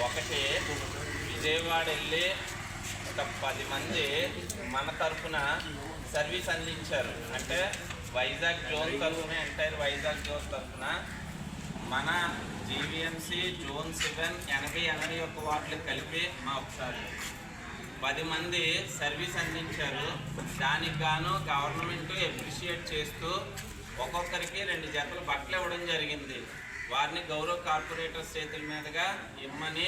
ఒకటి విజయవాడ వెళ్ళి ఒక 10 మంది మన తరఫున సర్వీస్ అందించారు. అంటే వైజాగ్ జోన్ తరఫున, ఎంటైర్ వైజాగ్ జోన్ తరఫున మన జీవీఎంసీ జోన్ 7 81 వార్డులు కలిపి మా ఒకసారి 10 మంది సర్వీస్ అందించారు. దానికి గాను గవర్నమెంట్ అప్రిషియేట్ చేస్తూ ఒక్కొక్కరికి 2 జతలు బట్టలు ఇవ్వడం జరిగింది. వారిని గౌరవ కార్పొరేటర్స్ చేతుల మీదుగా ఇమ్మని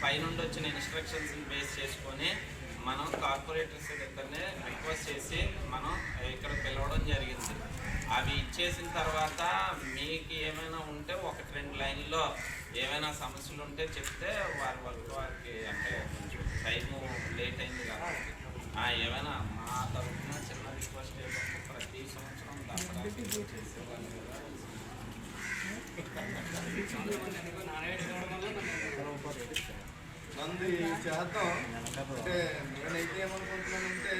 పైనుండి వచ్చిన ఇన్స్ట్రక్షన్స్ బేస్ చేసుకొని మనం కార్పొరేటర్స్ దగ్గరనే రిక్వెస్ట్ చేసి మనం ఇక్కడ పిలవడం జరిగింది. అవి ఇచ్చేసిన తర్వాత మీకు ఏమైనా ఉంటే 1-2 లైన్లో ఏమైనా సమస్యలు ఉంటే చెప్తే వారికి అంటే కొంచెం టైము లేట్ అయింది కాబట్టి ఏమైనా మా తరఫున చిన్న రిక్వెస్ట్ చేయడం ప్రతి సంవత్సరం దసరా చేసేవాళ్ళు కదా. మంది చేద్దాం అంటే నేనైతే ఏమనుకుంటున్నానంటే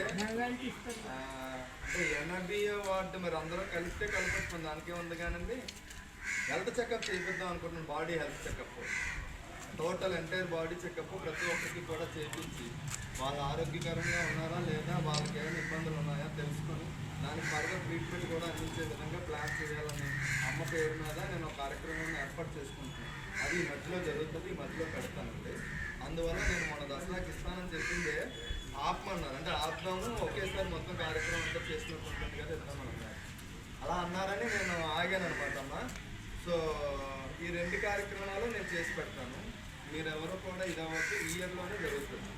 అంటే ఎన్ఆర్బిఏ వార్డు మరి అందరూ కలిస్తే కలపచ్చు, దానికే ఉంది కానండి. హెల్త్ చెకప్ చేయిద్దాం అనుకుంటున్నాను. Body health checkup, total entire body checkup ప్రతి ఒక్కరికి కూడా చేయించి వాళ్ళు ఆరోగ్యకరంగా ఉన్నారా లేదా, వాళ్ళకి ఏమైనా ఇబ్బందులు ఉన్నాయా తెలుసుకొని దానికి ఫర్దర్ ట్రీట్మెంట్ కూడా అందించే విధంగా ప్లాన్ చేయాలని అమ్మ పేరు మీద నేను ఒక కార్యక్రమాన్ని ఏర్పాటు చేసుకుంటున్నాను. అది ఈ మధ్యలో జరుగుతుంది, ఈ మధ్యలో పెడతానండి. అందువల్ల నేను మన దసరాకి ఇస్తానని చెప్పిందే ఆపమన్నారు. అంటే ఆపుదాము, ఒకేసారి మొత్తం కార్యక్రమం అంతా చేసినట్టు కదా ఇద్దామన్నారు. అలా అన్నారని నేను ఆగాను అనమాట అమ్మ. సో ఈ 2 కార్యక్రమాలు నేను చేసి పెడతాను. మీరెవరో కూడా ఇది అవ్వచ్చు, ఈ ఇయర్లోనే జరుగుతుంది.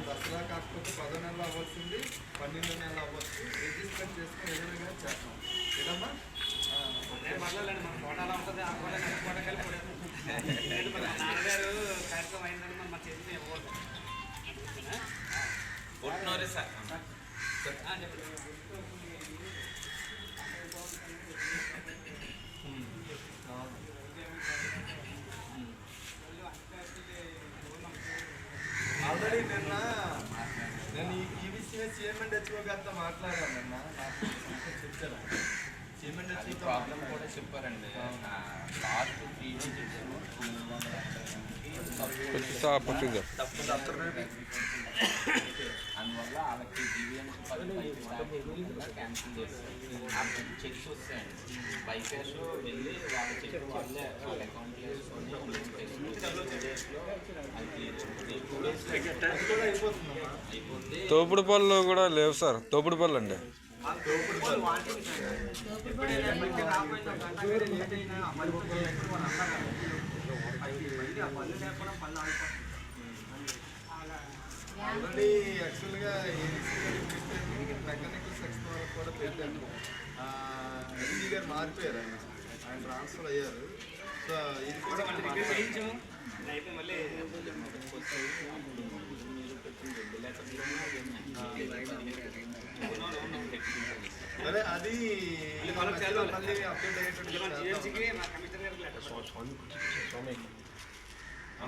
దసరా కాకపోతే 10 నెలలు అవ్వాల్సింది 12 నెలలు అవ్వచ్చు. రిజిస్టర్ చేసుకుని ఏదైనా చేస్తాం ఏదమ్మా. ఆల్రెడీ నేను ఈ విషయమే చైర్మన్ హెచ్ఓ గారితో మాట్లాడాను. నాకు చెప్పారు చైర్మన్ హెచ్ఓ ప్రాబ్లం కూడా చెప్పారండి. లాస్ట్ 3 అందువల్ల వాళ్ళకి జీవీఎంసీ క్యాన్సిల్ చేస్తారు. చెక్స్ వస్తాయండి, బైపాస్ వెళ్ళి వాళ్ళ చెక్ వాళ్ళే వాళ్ళ అకౌంట్లో వేసుకొని అయిపోతుంది. తోపుడు పళ్ళు కూడా లేవు సార్. తోపుడు పళ్ళు అండి ఆల్రెడీ యాక్చువల్గా మెకానికల్ సెక్షన్ వాళ్ళకి కూడా పెట్టాను. ఎండి గారు మారిపోయారు, ఆయన ట్రాన్స్ఫర్ అయ్యారు. సో ఇది కూడా అదే అది మళ్ళీ అప్డేట్ అయ్యేటట్టు